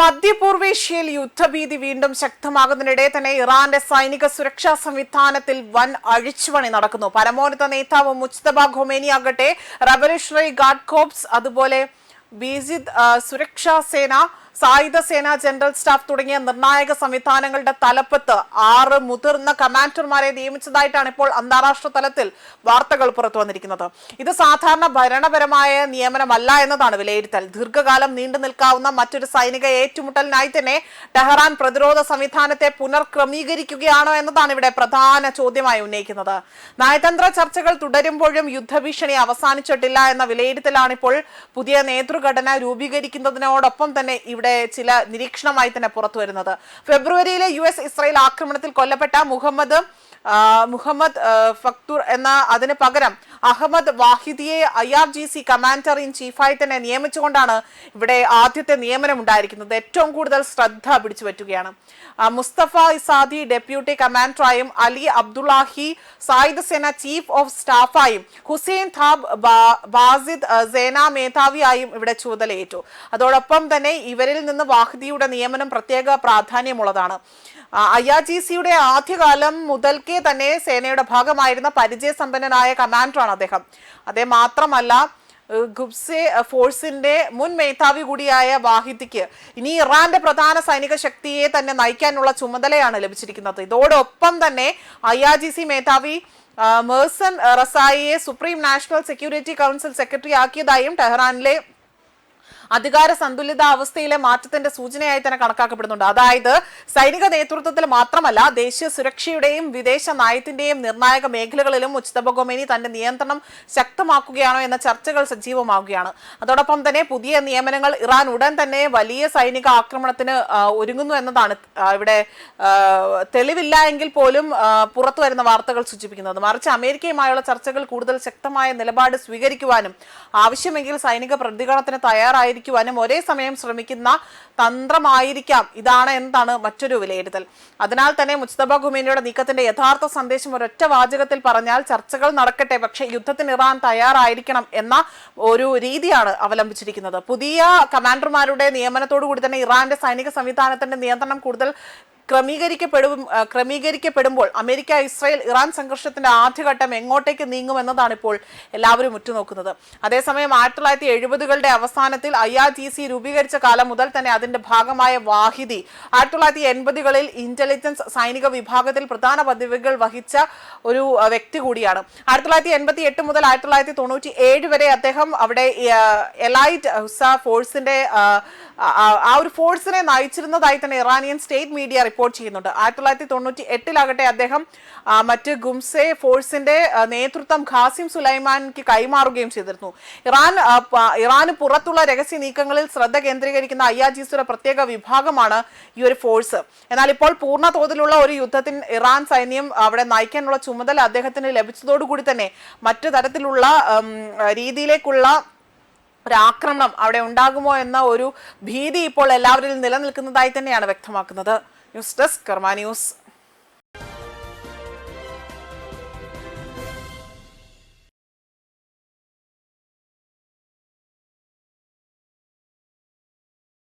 മധ്യപൂർവേഷ്യയിൽ യുദ്ധഭീതി വീണ്ടും ശക്തമാകുന്നതിനിടെ തന്നെ ഇറാന്റെ സൈനിക സുരക്ഷാ സംവിധാനത്തിൽ വൻ അഴിച്ചുപണി നടക്കുന്നു. പരമോന്നത നേതാവ് മുജ്തബ ഖൊമേനി ആകട്ടെ റവല്യൂഷണറി ഗാർഡ് കോർപ്സ്, അതുപോലെ ബീസിദ് സുരക്ഷാ സേന, സായുധ സേന ജനറൽ സ്റ്റാഫ് തുടങ്ങിയ നിർണായക സംവിധാനങ്ങളുടെ തലപ്പത്ത് 6 മുതിർന്ന കമാൻഡർമാരെ നിയമിച്ചതായിട്ടാണ് ഇപ്പോൾ അന്താരാഷ്ട്ര തലത്തിൽ വാർത്തകൾ പുറത്തു വന്നിരിക്കുന്നത്. ഇത് സാധാരണ ഭരണപരമായ നിയമനമല്ല എന്നതാണ് വിലയിരുത്തൽ. ദീർഘകാലം നീണ്ടു നിൽക്കാവുന്ന മറ്റൊരു സൈനിക ഏറ്റുമുട്ടലിനായി തന്നെ ടെഹ്റാൻ പ്രതിരോധ സംവിധാനത്തെ പുനർക്രമീകരിക്കുകയാണോ എന്നതാണ് ഇവിടെ പ്രധാന ചോദ്യമായി ഉന്നയിക്കുന്നത്. നയതന്ത്ര ചർച്ചകൾ തുടരുമ്പോഴും യുദ്ധഭീഷണി അവസാനിച്ചിട്ടില്ല എന്ന വിലയിരുത്തലാണ് ഇപ്പോൾ പുതിയ നേതൃഘടന രൂപീകരിക്കുന്നതിനോടൊപ്പം തന്നെ ഇവിടെ ചില നിരീക്ഷണമായി തന്നെ പുറത്തു വരുന്നത്. ഫെബ്രുവരിയിലെ US-ഇസ്രായേൽ ആക്രമണത്തിൽ കൊല്ലപ്പെട്ട മുഹമ്മദ് ഫക്തൂർ എന്ന അതിന് പകരം അഹമ്മദ് വാഹിദിയെ IRGC കമാൻഡർ ഇൻ ചീഫായി തന്നെ നിയമിച്ചുകൊണ്ടാണ് ഇവിടെ ആദ്യത്തെ നിയമനം ഉണ്ടായിരിക്കുന്നത്. ഏറ്റവും കൂടുതൽ ശ്രദ്ധ പിടിച്ചുപറ്റുകയാണ്. മുസ്തഫ ഇസാദി ഡെപ്യൂട്ടി കമാൻഡറായും അലി അബ്ദുല്ലാഹി സായുധ സേന ചീഫ് ഓഫ് സ്റ്റാഫായും ഹുസൈൻ താബ് ബാസിദ് സേന മേധാവിയായും ഇവിടെ ചുമതലയേറ്റു. അതോടൊപ്പം തന്നെ ഇവരിൽ നിന്ന് വാഹിദിയുടെ നിയമനം പ്രത്യേക പ്രാധാന്യമുള്ളതാണ്. IRGCയുടെ ആദ്യകാലം മുതൽക്കേ തന്നെ സേനയുടെ ഭാഗമായിരുന്ന പരിചയസമ്പന്നനായ കമാൻഡറാണ് അദ്ദേഹം. അതേ മാത്രമല്ല ഖുബ്സെ ഫോഴ്സിന്റെ മുൻ മേധാവി കൂടിയായ വാഹിദിക്ക് ഇനി ഇറാന്റെ പ്രധാന സൈനിക ശക്തിയെ തന്നെ നയിക്കാനുള്ള ചുമതലയാണ് ലഭിച്ചിരിക്കുന്നത്. ഇതോടൊപ്പം തന്നെ IRGC മേധാവി മെർസൻ റസായിയെ Supreme National Security Council secretary ആക്കിയതായും ടെഹ്റാനിലെ അധികാര സന്തുലിതാവസ്ഥയിലെ മാറ്റത്തിന്റെ സൂചനയായി തന്നെ കണക്കാക്കപ്പെടുന്നുണ്ട്. അതായത് സൈനിക നേതൃത്വത്തിൽ മാത്രമല്ല ദേശീയ സുരക്ഷയുടെയും വിദേശ നയത്തിന്റെയും നിർണായക മേഖലകളിലും മുജ്തബ ഖൊമേനി തന്റെ നിയന്ത്രണം ശക്തമാക്കുകയാണോ എന്ന ചർച്ചകൾ സജീവമാവുകയാണ്. അതോടൊപ്പം തന്നെ പുതിയ നിയമനങ്ങൾ ഇറാൻ ഉടൻ തന്നെ വലിയ സൈനിക ആക്രമണത്തിന് ഒരുങ്ങുന്നു എന്നതാണ് ഇവിടെ തെളിവില്ല എങ്കിൽ പോലും പുറത്തു വരുന്ന വാർത്തകൾ സൂചിപ്പിക്കുന്നത്. മറിച്ച് അമേരിക്കയുമായുള്ള ചർച്ചകൾ കൂടുതൽ ശക്തമായ നിലപാട് സ്വീകരിക്കുവാനും ആവശ്യമെങ്കിൽ സൈനിക പ്രതികരണത്തിന് തയ്യാറായിരിക്കും ഒരേ സമയം ശ്രമിക്കുന്ന തന്ത്രമായിരിക്കാം ഇതാണ് എന്നതാണ് മറ്റൊരു വിലയിരുത്തൽ. അതിനാൽ തന്നെ മുജ്തബ ഖൊമേനിയുടെ നീക്കത്തിന്റെ യഥാർത്ഥ സന്ദേശം ഒരൊറ്റ വാചകത്തിൽ പറഞ്ഞാൽ ചർച്ചകൾ നടക്കട്ടെ, പക്ഷേ യുദ്ധത്തിന് ഇറാൻ തയ്യാറായിരിക്കണം എന്ന ഒരു രീതിയാണ് അവലംബിച്ചിരിക്കുന്നത്. പുതിയ കമാൻഡർമാരുടെ നിയമനത്തോടു കൂടി തന്നെ ഇറാന്റെ സൈനിക സംവിധാനത്തിന്റെ നിയന്ത്രണം കൂടുതൽ ക്രമീകരിക്കപ്പെടുമ്പോൾ അമേരിക്ക ഇസ്രായേൽ ഇറാൻ സംഘർഷത്തിന്റെ ആദ്യഘട്ടം എങ്ങോട്ടേക്ക് നീങ്ങുമെന്നതാണ് ഇപ്പോൾ എല്ലാവരും ഉറ്റുനോക്കുന്നത്. അതേസമയം 1970കളുടെ അവസാനത്തിൽ IRGC രൂപീകരിച്ച കാലം മുതൽ തന്നെ അതിന്റെ ഭാഗമായ വാഹിദി 1980കളിൽ ഇന്റലിജൻസ് സൈനിക വിഭാഗത്തിൽ പ്രധാന പദവികൾ വഹിച്ച ഒരു വ്യക്തി കൂടിയാണ്. 1988 മുതൽ 1997 വരെ അദ്ദേഹം അവിടെ എലൈറ്റ് ഫോഴ്സിന്റെ ആ ഒരു ഫോഴ്സിനെ നയിച്ചിരുന്നതായി തന്നെ ഇറാനിയൻ സ്റ്റേറ്റ് മീഡിയ റിപ്പോർട്ട് ചെയ്യുന്നുണ്ട്. 1998 അദ്ദേഹം മറ്റ് ഗുംസെ ഫോഴ്സിന്റെ നേതൃത്വം ഖാസിം സുലൈമാനിക്ക് കൈമാറുകയും ചെയ്തിരുന്നു. ഇറാന് പുറത്തുള്ള രഹസ്യ നീക്കങ്ങളിൽ ശ്രദ്ധ കേന്ദ്രീകരിക്കുന്ന IRGCയുടെ പ്രത്യേക വിഭാഗമാണ് ഈ ഒരു ഫോഴ്സ്. എന്നാൽ ഇപ്പോൾ പൂർണ്ണ തോതിലുള്ള ഒരു യുദ്ധത്തിന് ഇറാൻ സൈന്യം അവിടെ നയിക്കാനുള്ള ചുമതല അദ്ദേഹത്തിന് ലഭിച്ചതോടുകൂടി തന്നെ മറ്റു തരത്തിലുള്ള രീതിയിലേക്കുള്ള ഒരു ആക്രമണം അവിടെ ഉണ്ടാകുമോ എന്ന ഒരു ഭീതി ഇപ്പോൾ എല്ലാവരിലും നിലനിൽക്കുന്നതായി തന്നെയാണ് വ്യക്തമാക്കുന്നത്. ന്യൂസ് ഡെസ്ക് കർമ്മ ന്യൂസ്.